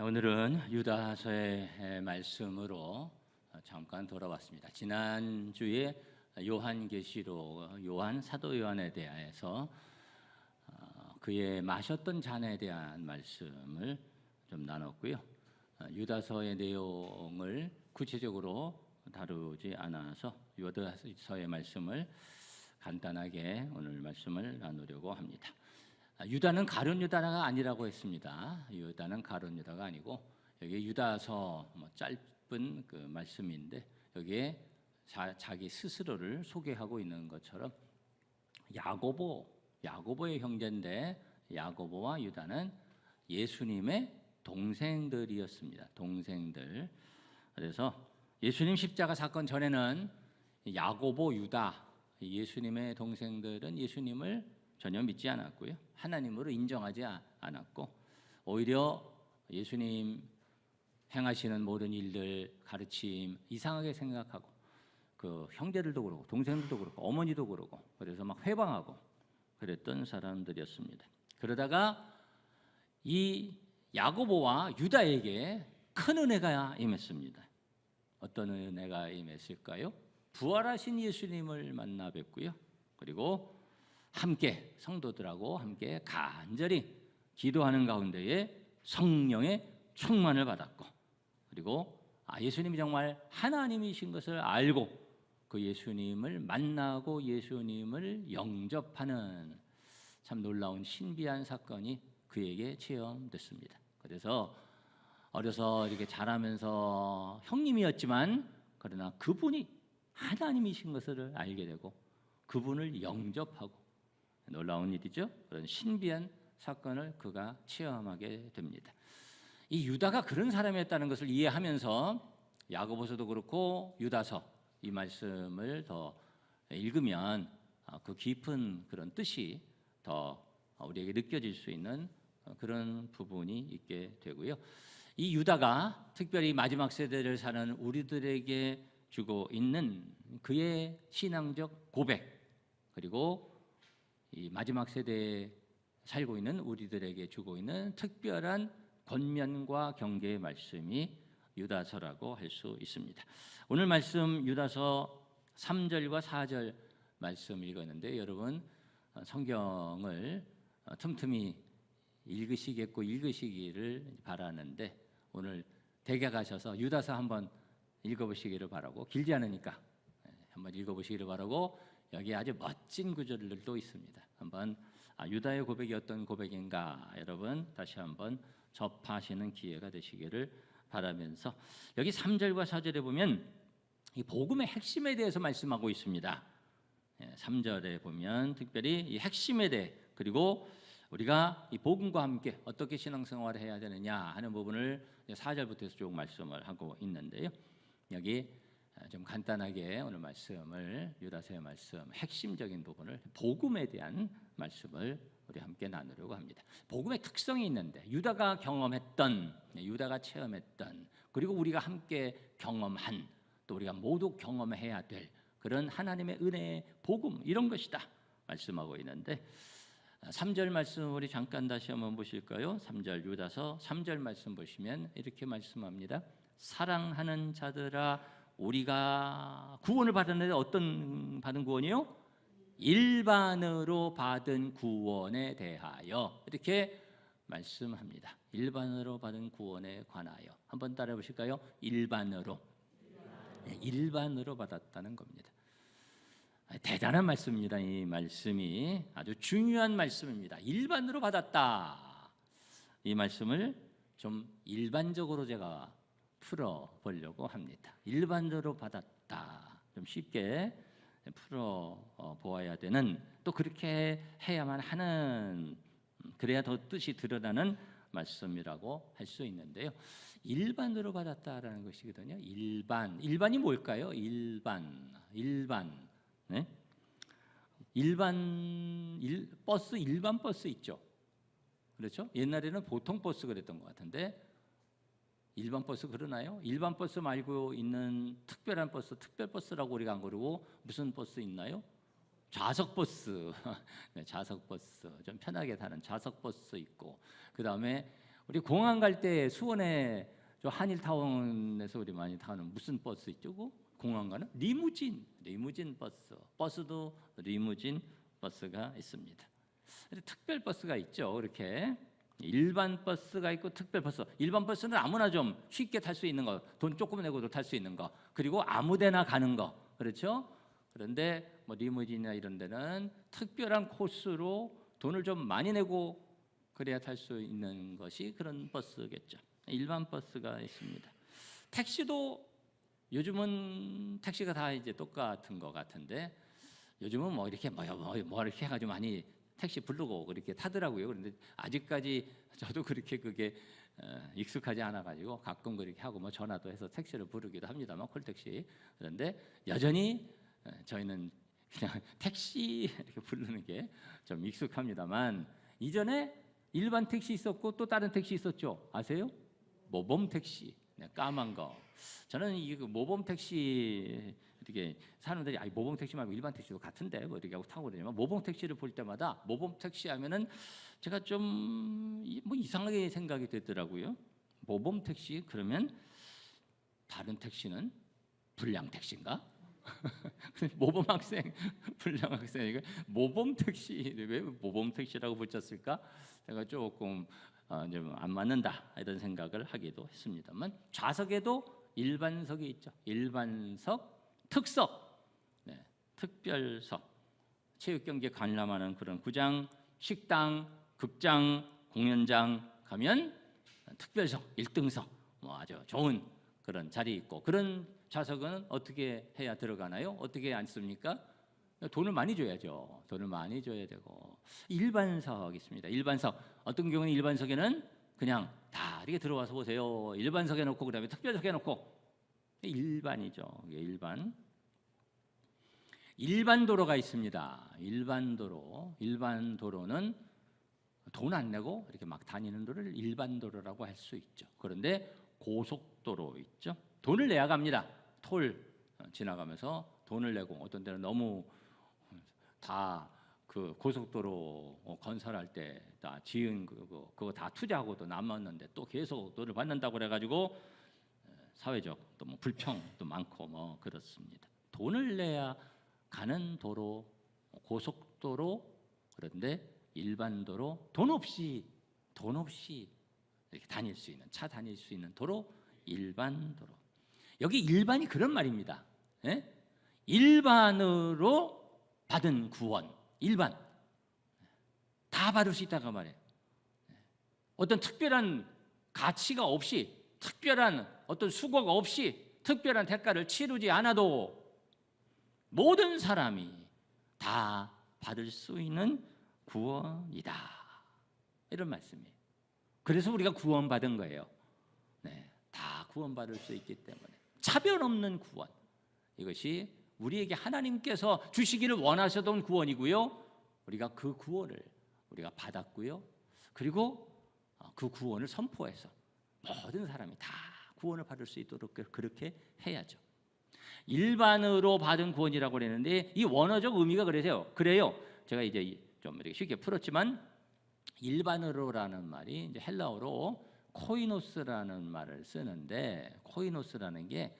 오늘은 유다서의 말씀으로 잠깐 돌아왔습니다. 지난주에 요한계시록, 사도 요한에 대해서 그의 마셨던 잔에 대한 말씀을 좀 나눴고요. 유다서의 내용을 구체적으로 다루지 않아서 유다서의 말씀을 간단하게 오늘 말씀을 나누려고 합니다. 유다는 가룟 유다가 아니라고 했습니다. 유다는 가룟 유다가 아니고 여기 유다서 짧은 그 말씀인데 여기에 자기 스스로를 소개하고 있는 것처럼 야고보의 형제인데 야고보와 유다는 예수님의 동생들이었습니다. 동생들. 그래서 예수님 십자가 사건 전에는 야고보, 유다, 예수님의 동생들은 예수님을 전혀 믿지 않았고요. 하나님으로 인정하지 않았고 오히려 예수님 행하시는 모든 일들, 가르침 이상하게 생각하고 그 형제들도 그렇고 동생들도 그렇고 어머니도 그렇고 그래서 막 회방하고 그랬던 사람들이었습니다. 그러다가 이 야고보와 유다에게 큰 은혜가 임했습니다. 어떤 은혜가 임했을까요? 부활하신 예수님을 만나 뵙고요. 그리고 함께 성도들하고 함께 간절히 기도하는 가운데에 성령의 충만을 받았고 그리고 예수님이 정말 하나님이신 것을 알고 그 예수님을 만나고 예수님을 영접하는 참 놀라운 신비한 사건이 그에게 체험됐습니다. 그래서 어려서 이렇게 자라면서 형님이었지만 그러나 그분이 하나님이신 것을 알게 되고 그분을 영접하고 놀라운 일이죠. 그런 신비한 사건을 그가 체험하게 됩니다. 이 유다가 그런 사람이었다는 것을 이해하면서 야고보서도 그렇고 유다서 이 말씀을 더 읽으면 그 깊은 그런 뜻이 더 우리에게 느껴질 수 있는 그런 부분이 있게 되고요. 이 유다가 특별히 마지막 세대를 사는 우리들에게 주고 있는 그의 신앙적 고백 그리고 이 마지막 세대에 살고 있는 우리들에게 주고 있는 특별한 권면과 경계의 말씀이 유다서라고 할 수 있습니다. 오늘 말씀 유다서 3절과 4절 말씀 읽었는데 여러분 성경을 틈틈이 읽으시기를 바라는데 오늘 댁에 가셔서 유다서 한번 읽어보시기를 바라고 길지 않으니까 한번 읽어보시기를 바라고 여기 아주 멋진 구절들도 있습니다. 한번 유다의 고백이 어떤 고백인가 여러분 다시 한번 접하시는 기회가 되시기를 바라면서 여기 3절과 4절에 보면 이 복음의 핵심에 대해서 말씀하고 있습니다. 3절에 보면 특별히 이 핵심에 대해 그리고 우리가 이 복음과 함께 어떻게 신앙생활을 해야 되느냐 하는 부분을 4절부터 해서 쭉 말씀을 하고 있는데요. 여기 좀 간단하게 오늘 말씀을 유다서의 말씀 핵심적인 부분을 복음에 대한 말씀을 우리 함께 나누려고 합니다. 복음의 특성이 있는데 유다가 경험했던 유다가 체험했던 그리고 우리가 함께 경험한 또 우리가 모두 경험해야 될 그런 하나님의 은혜의 복음 이런 것이다 말씀하고 있는데 3절 말씀 우리 잠깐 다시 한번 보실까요? 3절 유다서 3절 말씀 보시면 이렇게 말씀합니다. 사랑하는 자들아 우리가 구원을 받았는데 어떤 받은 구원이요? 일반으로 받은 구원에 대하여 이렇게 말씀합니다. 일반으로 받은 구원에 관하여 한번 따라해 보실까요? 일반으로 일반으로 받았다는 겁니다. 대단한 말씀입니다. 이 말씀이 아주 중요한 말씀입니다. 일반으로 받았다. 이 말씀을 좀 일반적으로 제가 풀어보려고 합니다. 일반적으로 받았다. 좀 쉽게 풀어보아야 되는 또 그렇게 해야만 하는 그래야 더 뜻이 드러나는 말씀이라고 할 수 있는데요. 일반으로 받았다라는 것이거든요. 일반이 뭘까요? 일반 네? 일반 버스 있죠. 그렇죠? 옛날에는 보통 버스 그랬던 것 같은데 일반 버스 그러나요? 일반 버스 말고 있는 특별한 버스, 특별 버스라고 우리가 안 그러고 무슨 버스 있나요? 좌석 버스, 네, 좌석 버스 좀 편하게 타는 좌석 버스 있고 그 다음에 우리 공항 갈 때 수원에 저 한일타운에서 우리 많이 타는 무슨 버스 있죠? 그 공항 가는 리무진 버스도 리무진 버스가 있습니다. 특별 버스가 있죠. 이렇게 일반 버스가 있고 특별 버스. 일반 버스는 아무나 좀 쉽게 탈 수 있는 거, 돈 조금 내고도 탈 수 있는 거, 그리고 아무데나 가는 거, 그렇죠? 그런데 뭐 리무진이나 이런 데는 특별한 코스로 돈을 좀 많이 내고 그래야 탈 수 있는 것이 그런 버스겠죠. 일반 버스가 있습니다. 택시도 요즘은 택시가 다 이제 똑같은 것 같은데 요즘은 뭐 이렇게 뭐 이렇게 해가지고 많이 택시 부르고 그렇게 타더라고요. 그런데 아직까지 저도 그렇게 그게 익숙하지 않아가지고 가끔 그렇게 하고 뭐 전화도 해서 택시를 부르기도 합니다만 콜택시. 그런데 여전히 저희는 그냥 택시 이렇게 부르는 게 좀 익숙합니다만 이전에 일반 택시 있었고 또 다른 택시 있었죠. 아세요? 모범 택시, 까만 거. 저는 이 모범 택시 이렇게 사람들이 모범 택시 말고 일반 택시도 같은데 뭐 이렇게 하고 타고 그러냐면 모범 택시를 볼 때마다 모범 택시 하면은 제가 좀 뭐 이상하게 생각이 되더라고요. 모범 택시 그러면 다른 택시는 불량 택시인가? 모범 학생, 불량 학생이니까 모범 택시 왜 모범 택시라고 붙였을까? 제가 조금 좀 안 맞는다 이런 생각을 하기도 했습니다만 좌석에도 일반석이 있죠. 일반석, 특석, 특별석, 체육 경기 관람하는 그런 구장, 식당, 극장, 공연장 가면 특별석, 1등석, 뭐 아주 좋은 그런 자리 있고 그런 좌석은 어떻게 해야 들어가나요? 어떻게 앉습니까? 돈을 많이 줘야죠. 돈을 많이 줘야 되고 일반석 있습니다. 일반석 어떤 경우는 일반석에는 그냥 다 이렇게 들어와서 보세요. 일반석에 놓고 그다음에 특별석에 놓고 일반이죠. 일반 도로가 있습니다. 일반 도로는 돈 안 내고 이렇게 막 다니는 도로를 일반 도로라고 할 수 있죠. 그런데 고속도로 있죠. 돈을 내야 갑니다. 톨 지나가면서 돈을 내고 어떤 데는 너무 다 그 고속도로 건설할 때 다 지은 그거 다 투자하고도 남았는데 또 계속 돈을 받는다고 그래가지고 사회적 또 뭐 불평도 많고 뭐 그렇습니다. 돈을 내야 가는 도로, 고속도로. 그런데 일반 도로 돈 없이 이렇게 다닐 수 있는 다닐 수 있는 도로 일반 도로. 여기 일반이 그런 말입니다. 일반으로 받은 구원, 일반 다 받을 수 있다고 말해요. 어떤 특별한 가치가 없이, 특별한 어떤 수고가 없이, 특별한 대가를 치르지 않아도 모든 사람이 다 받을 수 있는 구원이다. 이런 말씀이에요. 그래서 우리가 구원받은 거예요. 다 구원받을 수 있기 때문에 차별 없는 구원. 이것이 우리에게 하나님께서 주시기를 원하셨던 구원이고요. 우리가 그 구원을 우리가 받았고요. 그리고 그 구원을 선포해서 모든 사람이 다 구원을 받을 수 있도록 그렇게 해야죠. 일반으로 받은 구원이라고 그랬는데 이 원어적 의미가 그래요. 제가 이제 좀 이렇게 쉽게 풀었지만 일반으로라는 말이 이제 헬라어로 코이노스라는 말을 쓰는데 코이노스라는 게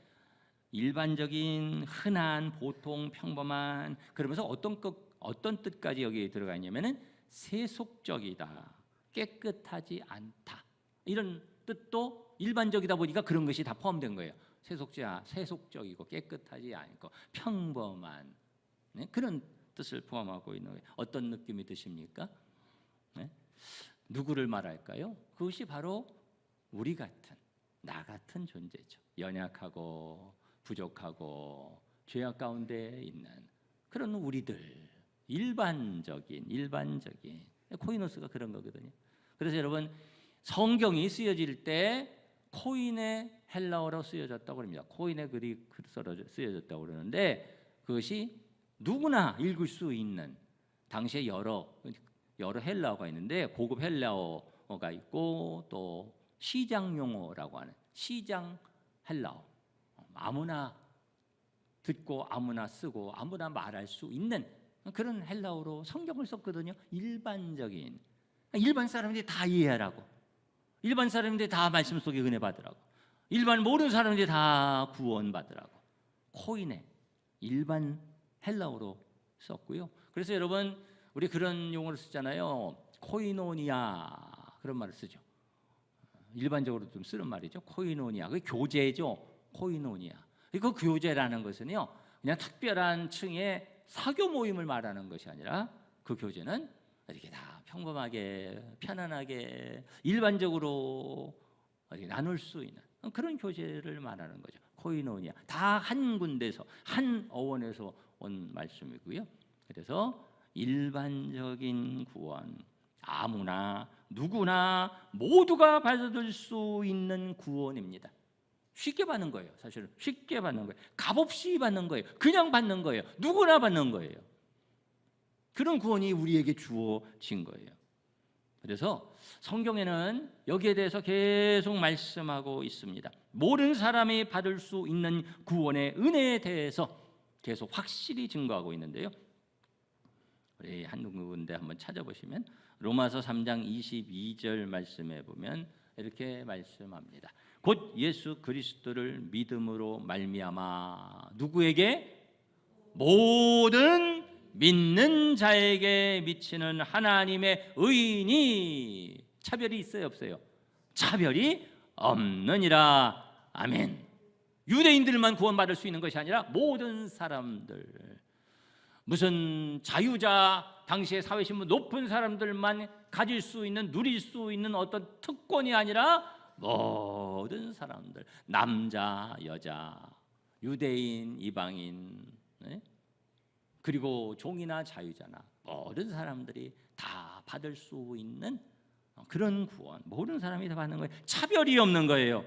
일반적인 흔한 보통 평범한 그러면서 어떤 뜻까지 여기에 들어가 있냐면은 세속적이다, 깨끗하지 않다 이런 뜻도 일반적이다 보니까 그런 것이 다 포함된 거예요. 세속적이고 깨끗하지 않고 평범한 그런 뜻을 포함하고 있는 거예요. 어떤 느낌이 드십니까? 누구를 말할까요? 그것이 바로 우리 같은 나 같은 존재죠. 연약하고 부족하고 죄악 가운데 있는 그런 우리들 일반적인 코이노스가 그런 거거든요. 그래서 여러분 성경이 쓰여질 때 코인의 헬라어로 쓰여졌다고 합니다. 코인의 그리스어로 쓰여졌다고 그러는데 그것이 누구나 읽을 수 있는 당시에 여러 헬라어가 있는데 고급 헬라어가 있고 또 시장 용어라고 하는 시장 헬라어 아무나 듣고 아무나 쓰고 아무나 말할 수 있는 그런 헬라어로 성경을 썼거든요. 일반 사람들이 다 이해하라고 일반 사람인데 다 말씀 속에 은혜 받으라고. 일반 모르는 사람인데 다 구원 받으라고. 코이네, 일반 헬라어로 썼고요. 그래서 여러분 우리 그런 용어를 쓰잖아요. 코이노니아, 그런 말을 쓰죠. 일반적으로 좀 쓰는 말이죠. 코이노니아, 그게 교제죠. 코이노니아. 그 교제라는 것은요, 그냥 특별한 층의 사교 모임을 말하는 것이 아니라 그 교제는 이렇게 다 평범하게 편안하게 일반적으로 나눌 수 있는 그런 교제를 말하는 거죠. 코이노니아, 다 한 군데서, 한 어원에서 온 말씀이고요. 그래서 일반적인 구원, 아무나 누구나 모두가 받을 수 있는 구원입니다. 쉽게 받는 거예요. 사실은 쉽게 받는 거예요. 값없이 받는 거예요. 그냥 받는 거예요. 누구나 받는 거예요. 그런 구원이 우리에게 주어진 거예요. 그래서 성경에는 여기에 대해서 계속 말씀하고 있습니다. 모든 사람이 받을 수 있는 구원의 은혜에 대해서 계속 확실히 증거하고 있는데요. 우리 한 군데 한번 찾아보시면 로마서 3장 22절 말씀에 보면 이렇게 말씀합니다. 곧 예수 그리스도를 믿음으로 말미암아 누구에게? 모든 믿는 자에게 미치는 하나님의 의인이 차별이 있어요, 없어요? 차별이 없느니라. 아멘. 유대인들만 구원받을 수 있는 것이 아니라 모든 사람들, 무슨 자유자, 당시의 사회신분 높은 사람들만 가질 수 있는, 누릴 수 있는 어떤 특권이 아니라 모든 사람들, 남자, 여자, 유대인, 이방인, 그리고 종이나 자유자나 모든 사람들이 다 받을 수 있는 그런 구원, 모든 사람이 다 받는 거예요. 차별이 없는 거예요.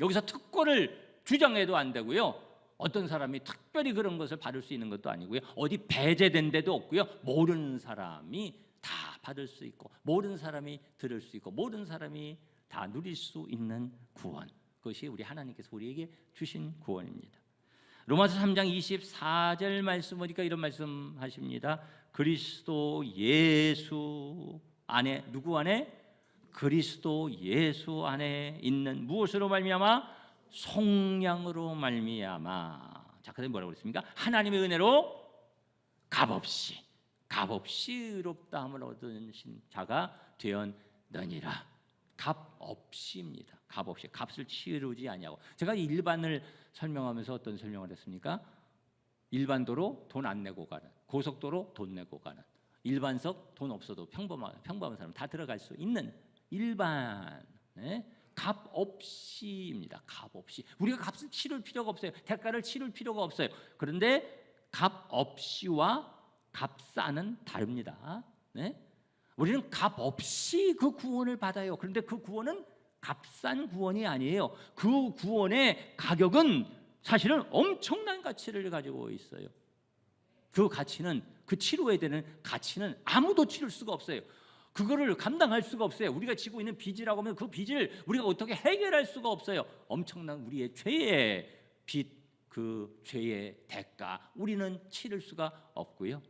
여기서 특권을 주장해도 안 되고요. 어떤 사람이 특별히 그런 것을 받을 수 있는 것도 아니고요. 어디 배제된 데도 없고요. 모든 사람이 다 받을 수 있고, 모든 사람이 들을 수 있고, 모든 사람이 다 누릴 수 있는 구원, 그것이 우리 하나님께서 우리에게 주신 구원입니다. 로마서 3장 24절 말씀 보니까 이런 말씀하십니다. 그리스도 예수 안에, 누구 안에? 그리스도 예수 안에 있는 무엇으로 말미암아? 속량으로 말미암아. 자, 그다음에 뭐라고 그랬습니까? 하나님의 은혜로 값없이 의롭다함을 얻으신 자가 되었느니라. 값없이입니다. 값없이, 값을 치르지 아니하고. 제가 일반을 설명하면서 어떤 설명을 했습니까? 일반도로 돈 안 내고 가는, 고속도로 돈 내고 가는, 일반석 돈 없어도 평범한 사람 다 들어갈 수 있는 일반, 값 없이입니다. 값 없이. 우리가 값을 치를 필요가 없어요. 대가를 치를 필요가 없어요. 그런데 값 없이와 값싸는 다릅니다. 우리는 값 없이 그 구원을 받아요. 그런데 그 구원은 값싼 구원이 아니에요. 그 구원의 가격은 사실은 엄청난 가치를 가지고 있어요. 그 가치는, 그 치료해야 되는 가치는 아무도 치를 수가 없어요. 그거를 감당할 수가 없어요. 우리가 지고 있는 빚이라고 하면 그 빚을 우리가 어떻게 해결할 수가 없어요. 엄청난 우리의 죄의 빚, 그 죄의 대가, 우리는 치를 수가 없고요.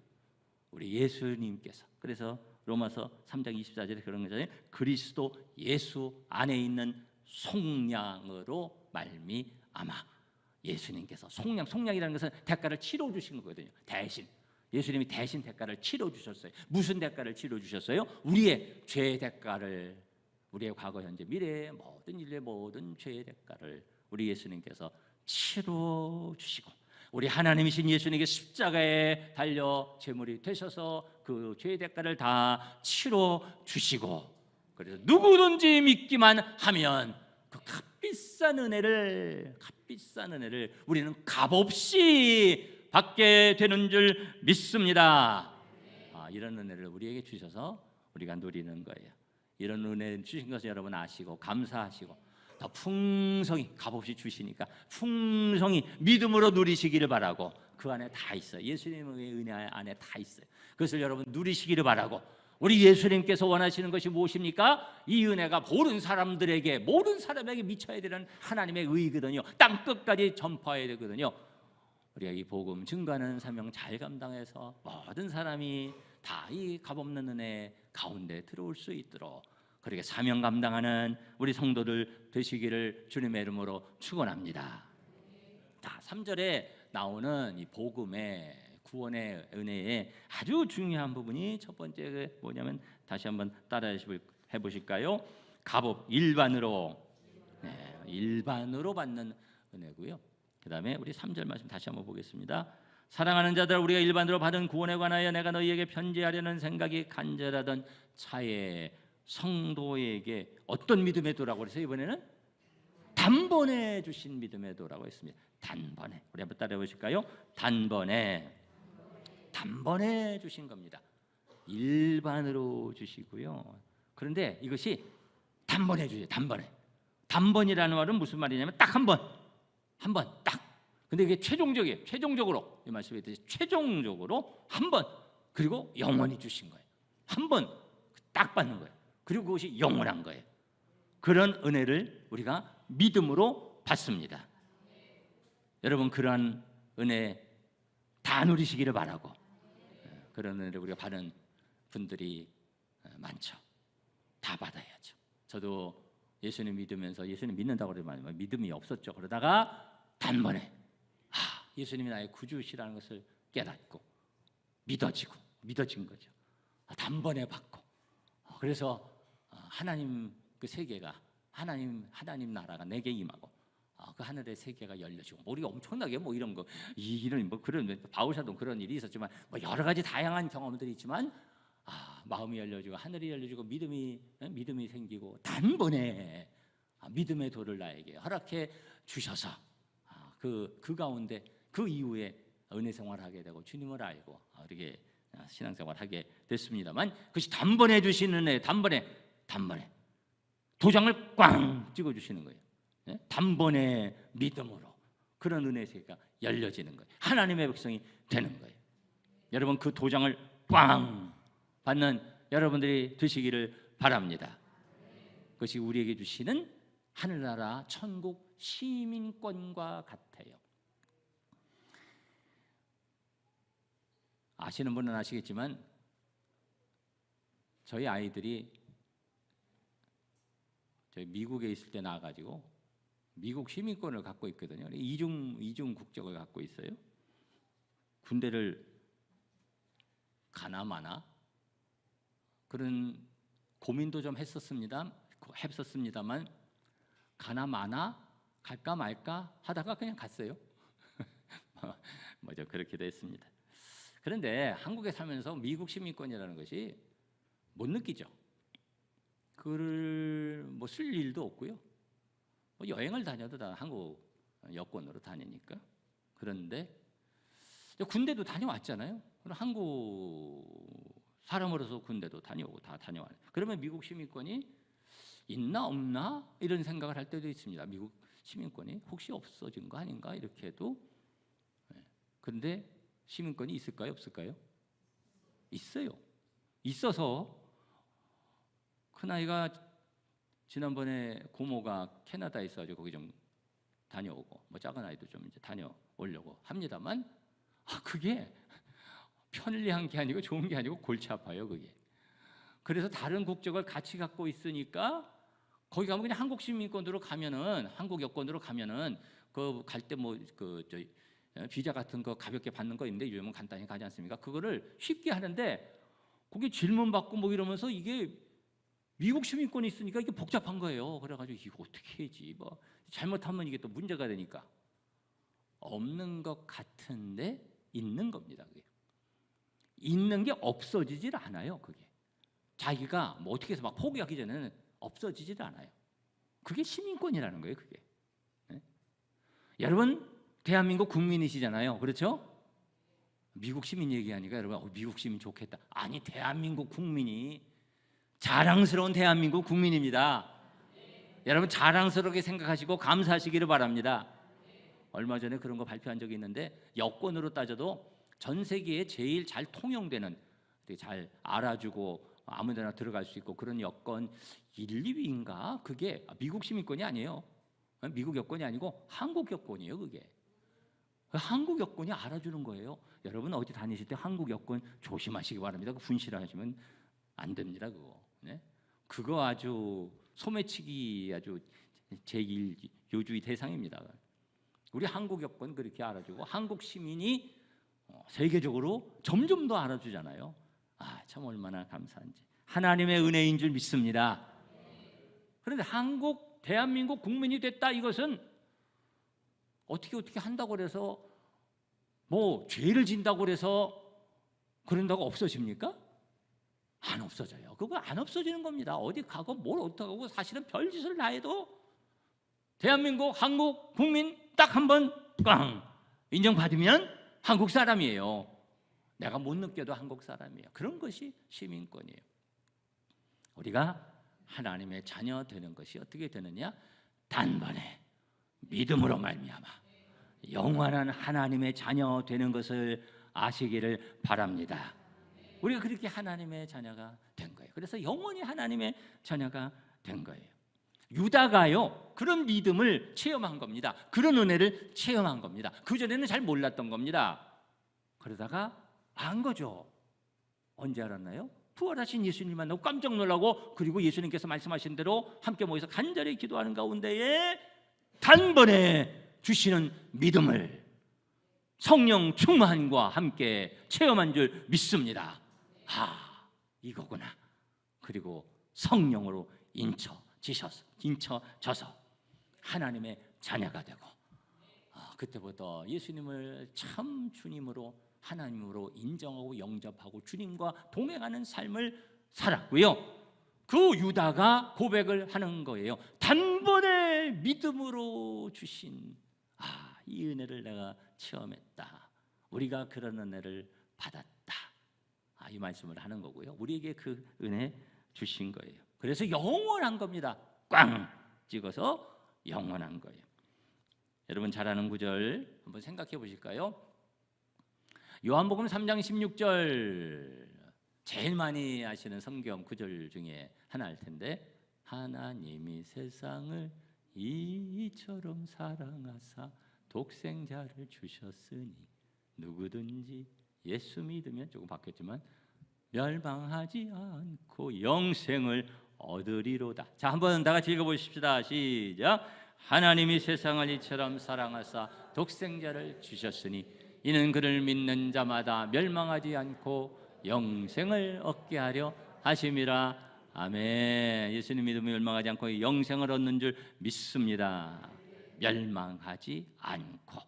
우리 예수님께서, 그래서 로마서 3장 24절에 그런 거잖아요. 그리스도 예수 안에 있는 속량으로 말미암아. 예수님께서 속량이라는 것은 대가를 치러 주신 거거든요. 대신 예수님이 대신 대가를 치러 주셨어요. 무슨 대가를 치러 주셨어요? 우리의 죄의 대가를, 우리의 과거, 현재, 미래의 모든 일의 모든 죄의 대가를 우리 예수님께서 치러 주시고, 우리 하나님이신 예수님에게 십자가에 달려 제물이 되셔서 그 죄의 대가를 다 치러 주시고, 그래서 누구든지 믿기만 하면 그 값비싼 은혜를 우리는 값없이 받게 되는 줄 믿습니다. 이런 은혜를 우리에게 주셔서 우리가 누리는 거예요. 이런 은혜 주신 것을 여러분 아시고 감사하시고 더 풍성히, 값없이 주시니까 풍성히 믿음으로 누리시기를 바라고, 그 안에 다 있어요. 예수님의 은혜 안에 다 있어요. 그것을 여러분 누리시기를 바라고, 우리 예수님께서 원하시는 것이 무엇입니까? 이 은혜가 모든 사람들에게, 모든 사람에게 미쳐야 되는 하나님의 의거든요. 땅 끝까지 전파해야 되거든요. 우리가 이 복음 증거하는 사명 잘 감당해서 모든 사람이 다 이 값없는 은혜 가운데 들어올 수 있도록 그렇게 사명 감당하는 우리 성도들 되시기를 주님의 이름으로 축원합니다. 자, 3절에 나오는 이 복음의 구원의 은혜의 아주 중요한 부분이 첫 번째 뭐냐면 다시 한번 따라해 보실까요? 값업 일반으로, 일반으로 받는 은혜고요. 그 다음에 우리 3절 말씀 다시 한번 보겠습니다. 사랑하는 자들아, 우리가 일반으로 받은 구원에 관하여 내가 너희에게 편지하려는 생각이 간절하던 차에 성도에게 어떤 믿음의 도라고 그래서 이번에는 단번에 주신 믿음의 도라고 했습니다. 단번에. 우리 한번 따라해 보실까요? 단번에 주신 겁니다. 일반으로 주시고요. 그런데 이것이 단번에 주세요. 단번이라는 말은 무슨 말이냐면 딱 한 번 딱. 근데 이게 최종적이에요. 최종적으로 이 말씀에 있듯이 최종적으로 한 번, 그리고 영원히 주신 거예요. 한 번 딱 받는 거예요. 그리고 그것이 영원한 거예요. 그런 은혜를 우리가 믿음으로 받습니다. 여러분, 그러한 은혜 다 누리시기를 바라고, 그런 은혜를 우리가 받는 분들이 많죠. 다 받아야죠. 저도 예수님 믿으면서 예수님 믿는다고 그러면 믿음이 없었죠. 그러다가 단번에 예수님이 나의 구주시라는 것을 깨닫고 믿어진 거죠. 단번에 받고, 그래서 하나님 그 세계가 하나님 나라가 내게 임하고, 그 하늘의 세계가 열려지고, 우리가 엄청나게 뭐 이런 거 이런 뭐 그런 바울사도 그런 일이 있었지만 뭐 여러 가지 다양한 경험들이 있지만 마음이 열려지고 하늘이 열려지고 믿음이 생기고 단번에 믿음의 도를 나에게 허락해 주셔서 그 가운데 그 이후에 은혜 생활하게 되고 주님을 알고 이렇게 신앙생활하게 됐습니다만, 그것이 단번에 주시는 은혜, 단번에 도장을 꽝 찍어 주시는 거예요. 단번에 믿음으로 그런 은혜 세계가 열려지는 거예요. 하나님의 백성이 되는 거예요. 여러분, 그 도장을 꽝 받는 여러분들이 되시기를 바랍니다. 그것이 우리에게 주시는 하늘나라 천국 시민권과 같아요. 아시는 분은 아시겠지만 저희 아이들이 저희 미국에 있을 때 나와가지고 미국 시민권을 갖고 있거든요. 이중 국적을 갖고 있어요. 군대를 가나 마나 그런 고민도 좀 했었습니다만 가나 마나 갈까 말까 하다가 그냥 갔어요. 뭐죠, 그렇게도 했습니다. 그런데 한국에 살면서 미국 시민권이라는 것이 못 느끼죠. 그를 뭐 쓸 일도 없고요. 뭐 여행을 다녀도 다 한국 여권으로 다니니까. 그런데 군대도 다녀왔잖아요. 한국 사람으로서 군대도 다녀오고 다 다녀와요. 그러면 미국 시민권이 있나 없나 이런 생각을 할 때도 있습니다. 미국 시민권이 혹시 없어진 거 아닌가 이렇게도. 그런데 시민권이 있을까요, 없을까요? 있어요. 있어서 큰아이가 지난번에 고모가 캐나다에 있어가지고 거기 좀 다녀오고, 뭐 작은 아이도 좀 이제 다녀오려고 합니다만, 그게 편리한 게 아니고 좋은 게 아니고 골치 아파요, 그게. 그래서 다른 국적을 같이 갖고 있으니까 거기 가면 그냥 한국 시민권으로 가면은, 한국 여권으로 가면은 그 갈 때 뭐 비자 같은 거 가볍게 받는 거 있는데 요즘은 간단히 가지 않습니까? 그거를 쉽게 하는데 거기 질문 받고 뭐 이러면서 이게 미국 시민권이 있으니까 이게 복잡한 거예요. 그래가지고 이거 어떻게 해야지, 뭐 잘못하면 이게 또 문제가 되니까. 없는 것 같은데 있는 겁니다. 그게 있는 게 없어지질 않아요. 그게 자기가 뭐 어떻게 해서 막 포기하기 전에는 없어지질 않아요. 그게 시민권이라는 거예요. 그게. 여러분 대한민국 국민이시잖아요. 그렇죠? 미국 시민 얘기하니까 여러분 미국 시민 좋겠다. 아니, 대한민국 국민이 자랑스러운 대한민국 국민입니다. 여러분 자랑스럽게 생각하시고 감사하시기를 바랍니다. 얼마 전에 그런 거 발표한 적이 있는데, 여권으로 따져도 전 세계에 제일 잘 통용되는, 되게 잘 알아주고 아무데나 들어갈 수 있고 그런 여권 1, 2위인가? 그게 미국 시민권이 아니에요. 미국 여권이 아니고 한국 여권이에요. 그게 한국 여권이 알아주는 거예요. 여러분 어디 다니실 때 한국 여권 조심하시기 바랍니다. 그 분실하시면 안 됩니다. 그거. 그거 아주 소매치기 아주 제1 요주의 대상입니다. 우리 한국 여권 그렇게 알아주고 한국 시민이 세계적으로 점점 더 알아주잖아요. 참 얼마나 감사한지. 하나님의 은혜인 줄 믿습니다. 그런데 대한민국 국민이 됐다, 이것은 어떻게 한다고 그래서 뭐 죄를 진다고 그래서 그런다고 없어집니까? 안 없어져요. 그거 안 없어지는 겁니다. 어디 가고 뭘 어떡하고 사실은 별짓을 다 해도 대한민국 한국 국민 딱 한 번 꽝 인정받으면 한국 사람이에요. 내가 못 느껴도 한국 사람이에요. 그런 것이 시민권이에요. 우리가 하나님의 자녀 되는 것이 어떻게 되느냐? 단번에 믿음으로 말미암아 영원한 하나님의 자녀 되는 것을 아시기를 바랍니다. 우리가 그렇게 하나님의 자녀가 된 거예요. 그래서 영원히 하나님의 자녀가 된 거예요. 유다가요, 그런 믿음을 체험한 겁니다. 그런 은혜를 체험한 겁니다. 그전에는 잘 몰랐던 겁니다. 그러다가 안 거죠. 언제 알았나요? 부활하신 예수님 만나고 깜짝 놀라고, 그리고 예수님께서 말씀하신 대로 함께 모여서 간절히 기도하는 가운데에 단번에 주시는 믿음을 성령 충만과 함께 체험한 줄 믿습니다. 이거구나. 그리고 성령으로 인쳐져서 하나님의 자녀가 되고, 그때부터 예수님을 참 주님으로, 하나님으로 인정하고 영접하고 주님과 동행하는 삶을 살았고요. 그 유다가 고백을 하는 거예요. 단번에 믿음으로 주신 이 은혜를 내가 체험했다. 우리가 그런 은혜를 받았다. 이 말씀을 하는 거고요. 우리에게 그 은혜 주신 거예요. 그래서 영원한 겁니다. 꽝 찍어서 영원한 거예요. 여러분 잘 아는 구절 한번 생각해 보실까요? 요한복음 3장 16절, 제일 많이 아시는 성경 구절 중에 하나일 텐데, 하나님이 세상을 이처럼 사랑하사 독생자를 주셨으니 누구든지 예수 믿으면, 조금 바뀌었지만, 멸망하지 않고 영생을 얻으리로다. 자, 한번 다 같이 읽어보십시다. 시작. 하나님이 세상을 이처럼 사랑하사 독생자를 주셨으니 이는 그를 믿는 자마다 멸망하지 않고 영생을 얻게 하려 하심이라. 아멘. 예수님 믿으면 멸망하지 않고 영생을 얻는 줄 믿습니다. 멸망하지 않고.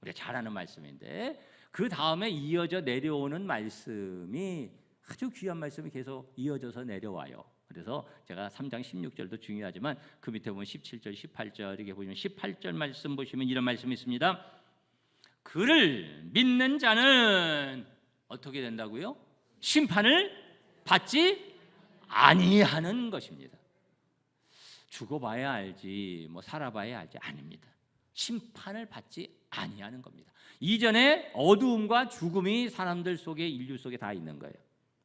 우리가 잘 아는 말씀인데, 그 다음에 이어져 내려오는 말씀이 아주 귀한 말씀이 계속 이어져서 내려와요. 그래서 제가 3장 16절도 중요하지만 그 밑에 보면 17절, 18절 이렇게 보시면 18절 말씀 보시면 이런 말씀이 있습니다. 그를 믿는 자는 어떻게 된다고요? 심판을 받지 아니하는 것입니다. 죽어봐야 알지 뭐 살아봐야 알지, 아닙니다. 심판을 받지 아니하는 겁니다. 이전에 어두움과 죽음이 사람들 속에, 인류 속에 다 있는 거예요.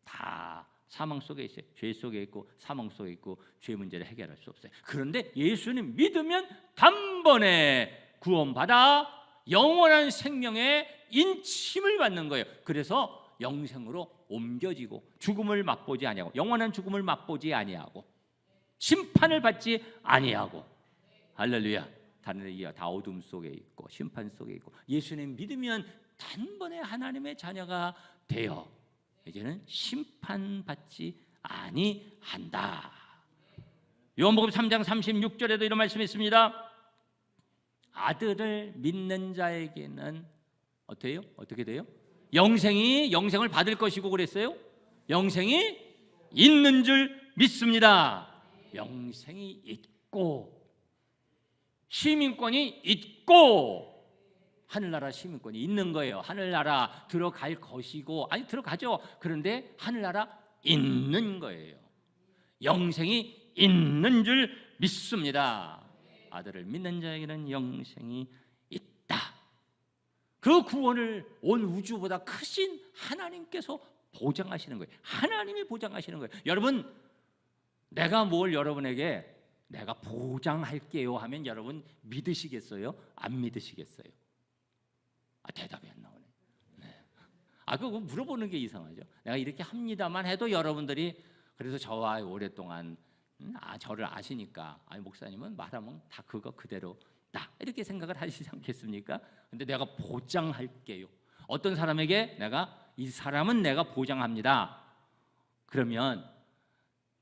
다 사망 속에 있어요. 죄 속에 있고 사망 속에 있고 죄 문제를 해결할 수 없어요. 그런데 예수님 믿으면 단번에 구원받아 영원한 생명의 인침을 받는 거예요. 그래서 영생으로 옮겨지고 죽음을 맛보지 아니하고, 영원한 죽음을 맛보지 아니하고, 심판을 받지 아니하고. 할렐루야. 다른 데 다 어둠 속에 있고 심판 속에 있고, 예수님 믿으면 단번에 하나님의 자녀가 되어 이제는 심판받지 아니한다. 요한복음 3장 36절에도 이런 말씀이 있습니다. 아들을 믿는 자에게는 어떻게 돼요? 영생을 받을 것이고 그랬어요. 영생이 있는 줄 믿습니다. 영생이 있고 시민권이 있고, 하늘나라 시민권이 있는 거예요. 하늘나라 들어갈 것이고, 들어가죠. 그런데 하늘나라 있는 거예요. 영생이 있는 줄 믿습니다. 아들을 믿는 자에게는 영생이 있다. 그 구원을 온 우주보다 크신 하나님께서 보장하시는 거예요. 하나님이 보장하시는 거예요. 여러분, 내가 뭘 여러분에게 내가 보장할게요 하면 여러분 믿으시겠어요? 안 믿으시겠어요? 대답이 안 나오네. 그거 물어보는 게 이상하죠. 내가 이렇게 합니다만 해도 여러분들이 그래서 저와 오랫동안 저를 아시니까 목사님은 말하면 다 그거 그대로다 이렇게 생각을 하시지 않겠습니까? 근데 내가 보장할게요. 어떤 사람에게 내가 이 사람은 내가 보장합니다. 그러면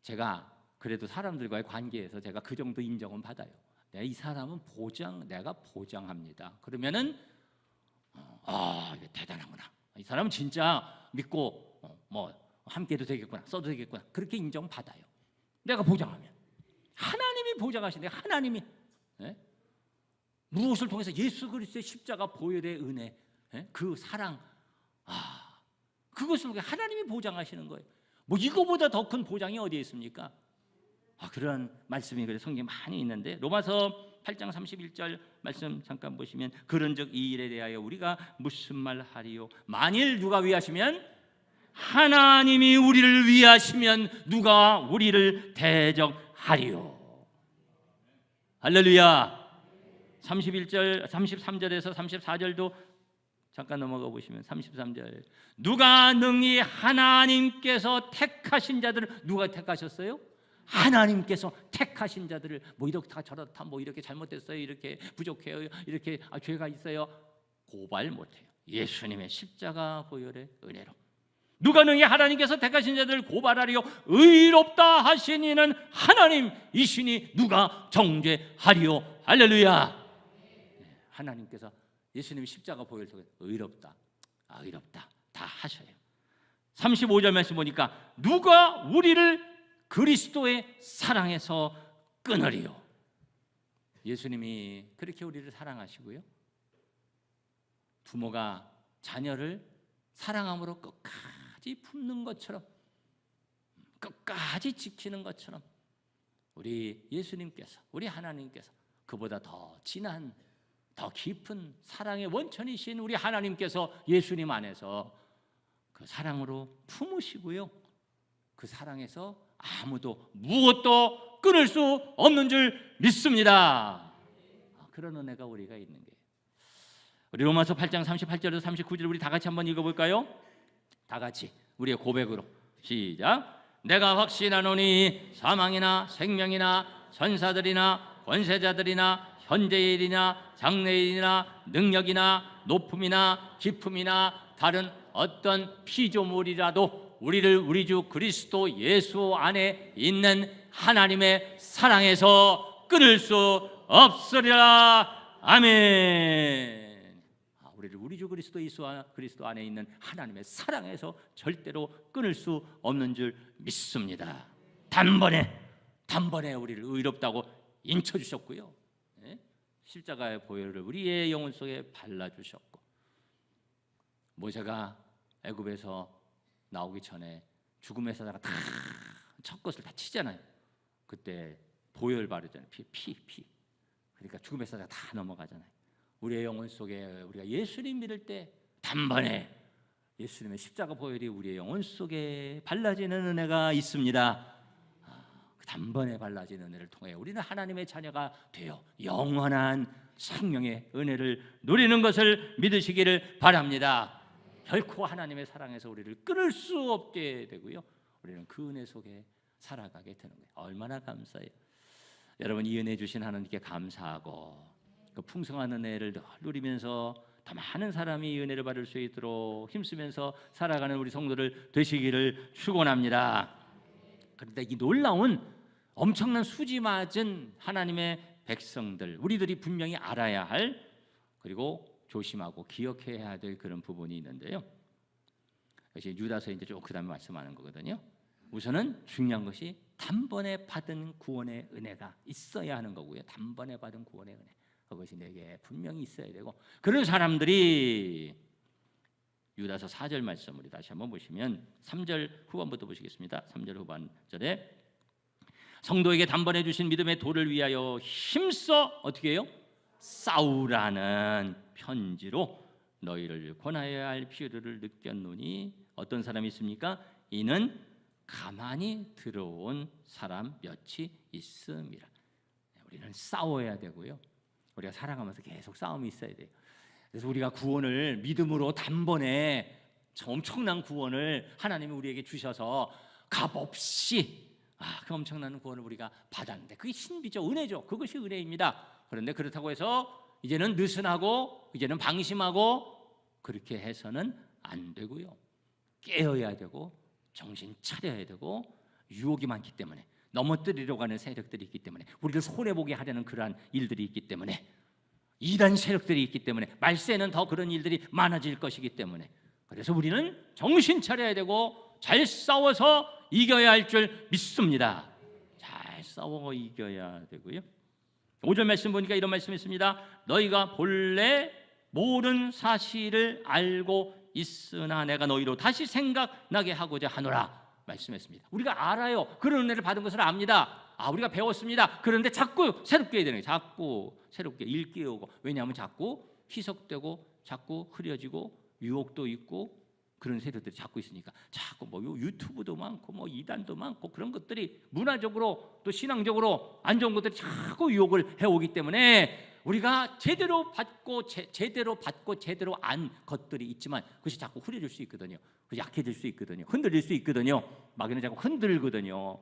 제가 그래도 사람들과의 관계에서 제가 그 정도 인정은 받아요. 이 사람은 내가 보장합니다. 그러면은 이게 대단하구나. 이 사람은 진짜 믿고 함께도 되겠구나, 써도 되겠구나. 그렇게 인정받아요. 내가 보장하면 하나님이 보장하시는데 하나님이 무엇을 통해서 예수 그리스도의 십자가 보혈의 은혜, 그 사랑, 그것을 하나님이 보장하시는 거예요. 이거보다 더 큰 보장이 어디에 있습니까? 그런 말씀이 그래 성경에 많이 있는데 로마서 8장 31절 말씀 잠깐 보시면 그런즉 이 일에 대하여 우리가 무슨 말 하리요? 만일 누가 위하시면 하나님이 우리를 위하시면 누가 우리를 대적하리요? 할렐루야. 31절, 33절에서 34절도 잠깐 넘어가 보시면 33절 누가 능히 하나님께서 택하신 자들을 누가 택하셨어요? 하나님께서 택하신 자들을 이렇다 저렇다 이렇게 잘못됐어요, 이렇게 부족해요, 이렇게 죄가 있어요 고발 못해요. 예수님의 십자가 보혈의 은혜로 누가 능히 하나님께서 택하신 자들을 고발하리요? 의롭다 하신 이는 하나님이시니 누가 정죄하리요? 할렐루야. 하나님께서 예수님의 십자가 보혈을 통해 의롭다 다 하셔요. 35절 말씀 보니까 누가 우리를 그리스도의 사랑에서 끊으리요? 예수님이 그렇게 우리를 사랑하시고요, 부모가 자녀를 사랑함으로 끝까지 품는 것처럼, 끝까지 지키는 것처럼 우리 예수님께서, 우리 하나님께서 그보다 더 진한, 더 깊은 사랑의 원천이신 우리 하나님께서 예수님 안에서 그 사랑으로 품으시고요, 그 사랑에서 아무도 무엇도 끊을 수 없는 줄 믿습니다. 그런 은혜가 우리가 있는 거예요. 우리 로마서 8장 38절에서 39절 우리 다 같이 한번 읽어볼까요? 다 같이 우리의 고백으로 시작. 내가 확신하노니 사망이나 생명이나 천사들이나 권세자들이나 현재의 일이나 장래의 일이나 능력이나 높음이나 깊음이나 다른 어떤 피조물이라도 우리를 우리 주 그리스도 예수 안에 있는 하나님의 사랑에서 끊을 수 없으리라. 아멘. 우리를 우리 주 그리스도 예수 그리스도 안에 있는 하나님의 사랑에서 절대로 끊을 수 없는 줄 믿습니다. 단번에 우리를 의롭다고 인쳐주셨고요, 십자가의 보혈을 우리의 영혼 속에 발라주셨고, 모세가 애굽에서 나오기 전에 죽음의 사자가 다 첫 것을 다 치잖아요. 그때 보혈 바르잖아요. 피. 그러니까 죽음의 사자가 다 넘어가잖아요. 우리의 영혼 속에 우리가 예수님 믿을 때 단번에 예수님의 십자가 보혈이 우리의 영혼 속에 발라지는 은혜가 있습니다. 그 단번에 발라지는 은혜를 통해 우리는 하나님의 자녀가 되어 영원한 생명의 은혜를 누리는 것을 믿으시기를 바랍니다. 결코 하나님의 사랑에서 우리를 끊을 수 없게 되고요, 우리는 그 은혜 속에 살아가게 되는 거예요. 얼마나 감사해요. 여러분, 이 은혜 주신 하나님께 감사하고 그 풍성한 은혜를 누리면서 더 많은 사람이 이 은혜를 받을 수 있도록 힘쓰면서 살아가는 우리 성도들 되시기를 축원합니다. 그런데 이 놀라운 엄청난 수지 맞은 하나님의 백성들, 우리들이 분명히 알아야 할, 그리고 조심하고 기억해야 될 그런 부분이 있는데요, 이제 유다서 이제 쭉 그다음에 말씀하는 거거든요. 우선은 중요한 것이 단번에 받은 구원의 은혜가 있어야 하는 거고요. 단번에 받은 구원의 은혜, 그것이 내게 분명히 있어야 되고, 그런 사람들이 유다서 4절 말씀 우리 다시 한번 보시면 3절 후반부터 보시겠습니다. 3절 후반절에 성도에게 단번에 주신 믿음의 도를 위하여 힘써 어떻게 해요? 싸우라는 편지로 너희를 권하여야 할 필요를 느꼈노니 어떤 사람이 있습니까? 이는 가만히 들어온 사람 몇이 있음이라. 우리는 싸워야 되고요, 우리가 살아가면서 계속 싸움이 있어야 돼요. 그래서 우리가 구원을 믿음으로 단번에 엄청난 구원을 하나님이 우리에게 주셔서 값없이 그 엄청난 구원을 우리가 받았는데 그게 신비죠, 은혜죠. 그것이 은혜입니다. 그런데 그렇다고 해서 이제는 느슨하고 이제는 방심하고 그렇게 해서는 안 되고요. 깨어야 되고 정신 차려야 되고 유혹이 많기 때문에 넘어뜨리려고 하는 세력들이 있기 때문에 우리를 손해보게 하려는 그러한 일들이 있기 때문에 이단 세력들이 있기 때문에 말세는 더 그런 일들이 많아질 것이기 때문에 그래서 우리는 정신 차려야 되고 잘 싸워서 이겨야 할 줄 믿습니다. 잘 싸워 이겨야 되고요. 5절 말씀 보니까 이런 말씀이 있습니다. 너희가 본래 모든 사실을 알고 있으나 내가 너희로 다시 생각나게 하고자 하노라 말씀했습니다. 우리가 알아요. 그런 은혜를 받은 것을 압니다. 우리가 배웠습니다. 그런데 자꾸 새롭게 해야 되는 거예요. 자꾸 새롭게 일깨우고. 왜냐하면 자꾸 희석되고 자꾸 흐려지고 유혹도 있고 그런 세력들이 자꾸 있으니까 자꾸 뭐 유튜브도 많고 뭐 이단도 많고 그런 것들이 문화적으로 또 신앙적으로 안 좋은 것들이 자꾸 유혹을 해오기 때문에 우리가 제대로 받고 제대로 안 것들이 있지만 그것이 자꾸 흐려질 수 있거든요. 약해질 수 있거든요. 흔들릴 수 있거든요. 마귀는 자꾸 흔들거든요.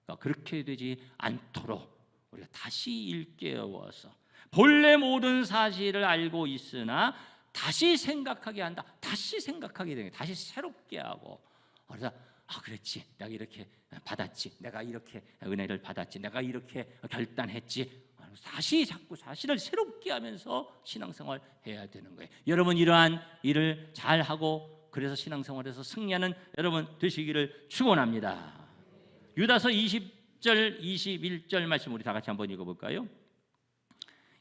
그러니까 그렇게 되지 않도록 우리가 다시 일깨워서 본래 모든 사실을 알고 있으나 다시 생각하게 한다. 다시 생각하게 되는 거예요. 다시 새롭게 하고. 그래서 그렇지. 내가 이렇게 받았지. 내가 이렇게 은혜를 받았지. 내가 이렇게 결단했지. 다시 자꾸 사실을 새롭게 하면서 신앙생활 해야 되는 거예요. 여러분 이러한 일을 잘 하고 그래서 신앙생활에서 승리하는 여러분 되시기를 축원합니다. 유다서 20절 21절 말씀 우리 다 같이 한번 읽어볼까요?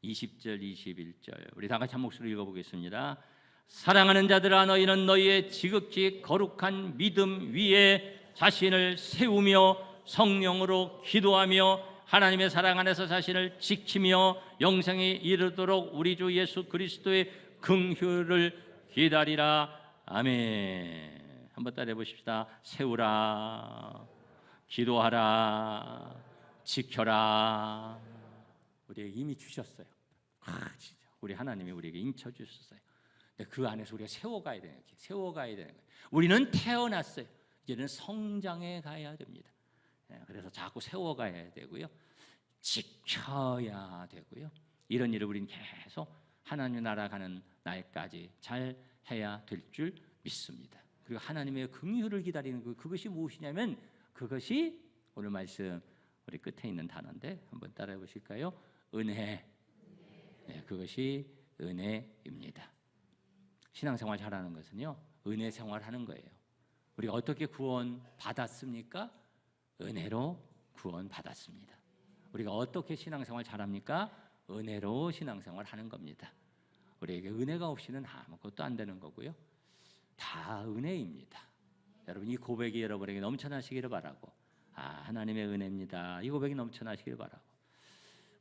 20절 21절 우리 다 같이 한 목소리로 읽어보겠습니다. 사랑하는 자들아 너희는 너희의 지극히 거룩한 믿음 위에 자신을 세우며 성령으로 기도하며 하나님의 사랑 안에서 자신을 지키며 영생에 이르도록 우리 주 예수 그리스도의 긍휼을 기다리라. 아멘. 한번 따라해 보십시다. 세우라, 기도하라, 지켜라. 우리에게 이미 주셨어요. 진짜 우리 하나님이 우리에게 인쳐 주셨어요. 근데 그 안에서 우리가 세워가야 되는 거예요. 세워가야 되는 거예요. 우리는 태어났어요. 이제는 성장해 가야 됩니다. 그래서 자꾸 세워가야 되고요. 지켜야 되고요. 이런 일을 우리는 계속 하나님 나라 가는 날까지 잘 해야 될 줄 믿습니다. 그리고 하나님의 긍휼을 기다리는 그것이 무엇이냐면 그것이 오늘 말씀 우리 끝에 있는 단어인데 한번 따라해 보실까요? 은혜. 그것이 은혜입니다. 신앙생활 잘하는 것은요 은혜 생활하는 거예요. 우리가 어떻게 구원 받았습니까? 은혜로 구원 받았습니다. 우리가 어떻게 신앙생활 잘합니까? 은혜로 신앙생활 하는 겁니다. 우리에게 은혜가 없이는 아무것도 안 되는 거고요. 다 은혜입니다. 여러분 이 고백이 여러분에게 넘쳐나시기를 바라고 하나님의 은혜입니다. 이 고백이 넘쳐나시기를 바라고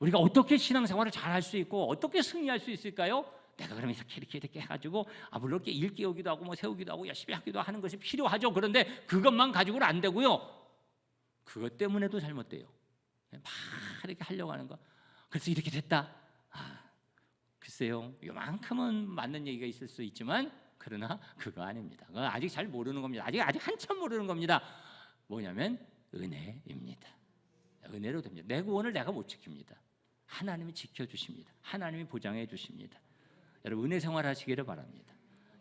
우리가 어떻게 신앙생활을 잘할 수 있고 어떻게 승리할 수 있을까요? 내가 그러면 이렇게 해가지고 물론 이렇게 일깨우기도 하고 뭐 세우기도 하고 열심히 하기도 하는 것이 필요하죠. 그런데 그것만 가지고는 안 되고요. 그것 때문에도 잘못돼요. 막 이렇게 하려고 하는 거. 그래서 이렇게 됐다. 글쎄요. 요만큼은 맞는 얘기가 있을 수 있지만 그러나 그거 아닙니다. 그건 아직 잘 모르는 겁니다. 아직 한참 모르는 겁니다. 뭐냐면 은혜입니다. 은혜로 됩니다. 내 구원을 내가 못 지킵니다. 하나님이 지켜주십니다. 하나님이 보장해 주십니다. 여러분 은혜 생활하시기를 바랍니다.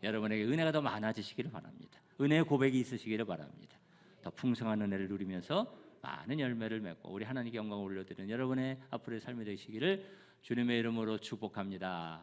여러분에게 은혜가 더 많아지시기를 바랍니다. 은혜의 고백이 있으시기를 바랍니다. 더 풍성한 은혜를 누리면서 많은 열매를 맺고 우리 하나님께 영광을 올려드리는 여러분의 앞으로의 삶이 되시기를 주님의 이름으로 축복합니다.